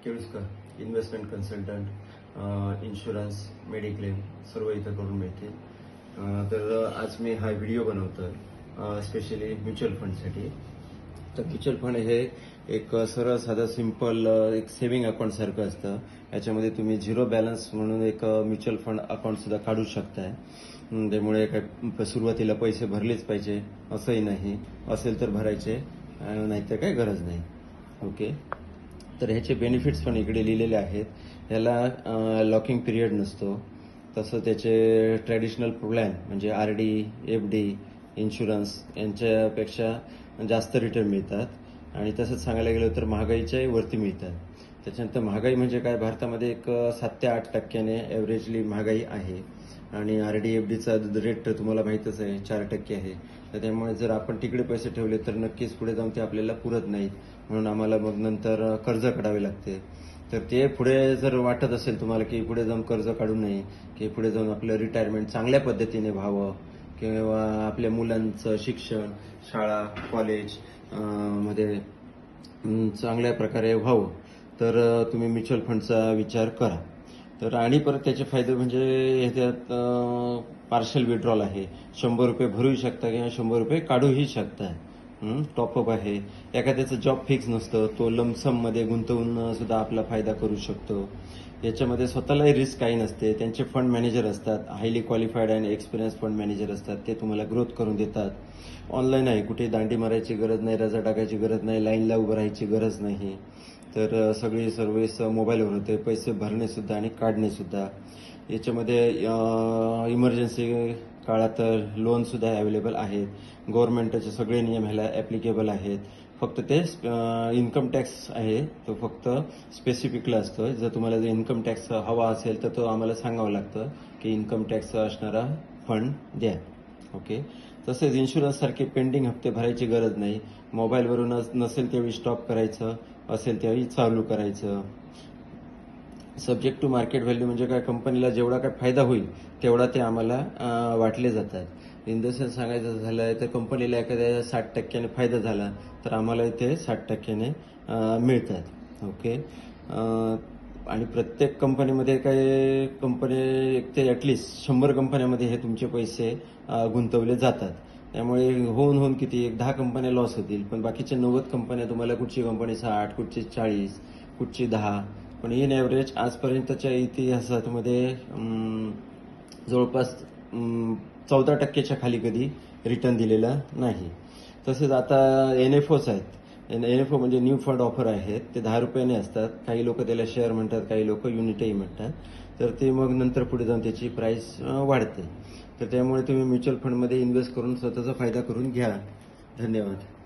Keluskar investment consultant, insurance, mediclaim सर्व इथं करून मिळते. तर आज मी हा व्हिडिओ बनवतोय स्पेशली म्युच्युअल फंडसाठी. तर म्युच्युअल फंड हे एक सरळ साधं सिंपल एक सेव्हिंग अकाउंट सारखं असतं. याच्यामध्ये तुम्ही झिरो बॅलन्स म्हणून एक म्युच्युअल फंड अकाउंट सुद्धा काढू शकताय. त्यामुळे काय सुरुवातीला पैसे भरलेच पाहिजे असंही नाही, असेल तर भरायचे, नाहीतर काही गरज नाही. ओके. तर ह्याचे बेनिफिट्स पण इकडे लिहिलेले आहेत. ह्याला लॉकिंग पिरियड नसतो. तसं त्याचे ट्रॅडिशनल प्लॅन म्हणजे RD, FD, इन्शुरन्स यांच्यापेक्षा जास्त रिटर्न मिळतात आणि तसंच सांगायला गेलं तर महागाईच्याही वरती मिळतात. त्याच्यानंतर महागाई म्हणजे काय, भारतामध्ये एक 7 ते 8% ॲव्हरेजली महागाई आहे आणि RD, FDचा रेट तुम्हाला माहीतच आहे 4% आहे. तर त्यामुळे जर आपण तिकडे पैसे ठेवले तर नक्कीच पुढे जाऊन ते आपल्याला पुरत नाहीत, म्हणून आम्हाला मग नंतर कर्ज काढावे लागते. तर ते पुढे जर वाटत असेल तुम्हाला की पुढे जाऊन कर्ज काढू नये, की पुढे जाऊन आपलं रिटायरमेंट चांगल्या पद्धतीने व्हावं किंवा आपल्या मुलांचं शिक्षण, शाळा, कॉलेज मध्ये चांगल्या प्रकारे व्हावं, तर तुम्ही म्युच्युअल फंडचा विचार करा. तर आणि परत त्याचे फायदे म्हणजे ह्याच्यात पार्शल विड्रॉल आहे. ₹100 भरूही शकता किंवा ₹100 काढूही शकता. टॉपअप आहे. एखाद्याचं जॉब फिक्स नसतं, तो लमसममध्ये गुंतवून सुद्धा आपला फायदा करू शकतो. याच्यामध्ये स्वतःलाही रिस्क काही नसते. त्यांचे फंड मॅनेजर असतात, हायली क्वालिफाईड आणि एक्सपिरियन्स फंड मॅनेजर असतात. ते तुम्हाला ग्रोथ करून देतात. ऑनलाईन आहे, कुठे दांडी मारायची गरज नाही, रजा टाकायची गरज नाही, लाईनला उभं राहायची गरज नाही. तर सगळी सर्व्हिस मोबाईलवर होते, पैसे भरणेसुद्धा आणि काढणेसुद्धा. याच्यामध्ये इमर्जन्सी काळात लोनसुद्धा अवेलेबल आहेत. गव्हर्नमेंटचे सगळे नियम ह्याला ॲप्लिकेबल आहेत. फक्त ते इन्कम टॅक्स आहे, तो फक्त स्पेसिफिकला असतो. जर तुम्हाला जर इन्कम टॅक्स हवा असेल तर तो आम्हाला सांगावं लागतं की इन्कम टॅक्स असणारा फंड द्या. ओके. तसेच इन्शुरन्ससारखे पेंडिंग हप्ते भरायची गरज नाही. मोबाईलवरूनच नसेल त्यावेळी स्टॉप करायचं, असेल त्यावेळी चालू करायचं. सब्जेक्ट टू मार्केट व्हॅल्यू म्हणजे काय, कंपनीला जेवढा काय फायदा होईल तेवढा ते आम्हाला वाटले जातात. इन द सेन्स सांगायचं झालं तर कंपनीला एखाद्या 60% फायदा झाला तर आम्हाला इथे 60% मिळतात. ओके. आणि प्रत्येक कंपनीमध्ये काही कंपनी एक ते ॲटलिस्ट 100 कंपन्यामध्ये हे तुमचे पैसे गुंतवले जातात. त्यामुळे होऊन किती एक 10 कंपन्या लॉस होतील, पण बाकीच्या 90 कंपन्या तुम्हाला कुठची कंपनी 60, कुठची 40, कुठची 10, पण इन ॲव्हरेज आजपर्यंतच्या इतिहासामध्ये जवळपास 14%च्या खाली कधी रिटर्न दिलेला नाही. तसेच आता NFOs आहेत. NFO म्हणजे न्यू फंड ऑफर आहेत. ते ₹10 असतात. काही लोक त्याला शेअर म्हणतात, काही लोक युनिटही म्हणतात. तर ते मग नंतर पुढे जाऊन त्याची प्राईस वाढते. तर त्यामुळे तुम्ही म्युच्युअल फंडमध्ये इन्व्हेस्ट करून स्वतःचा फायदा करून घ्या. धन्यवाद.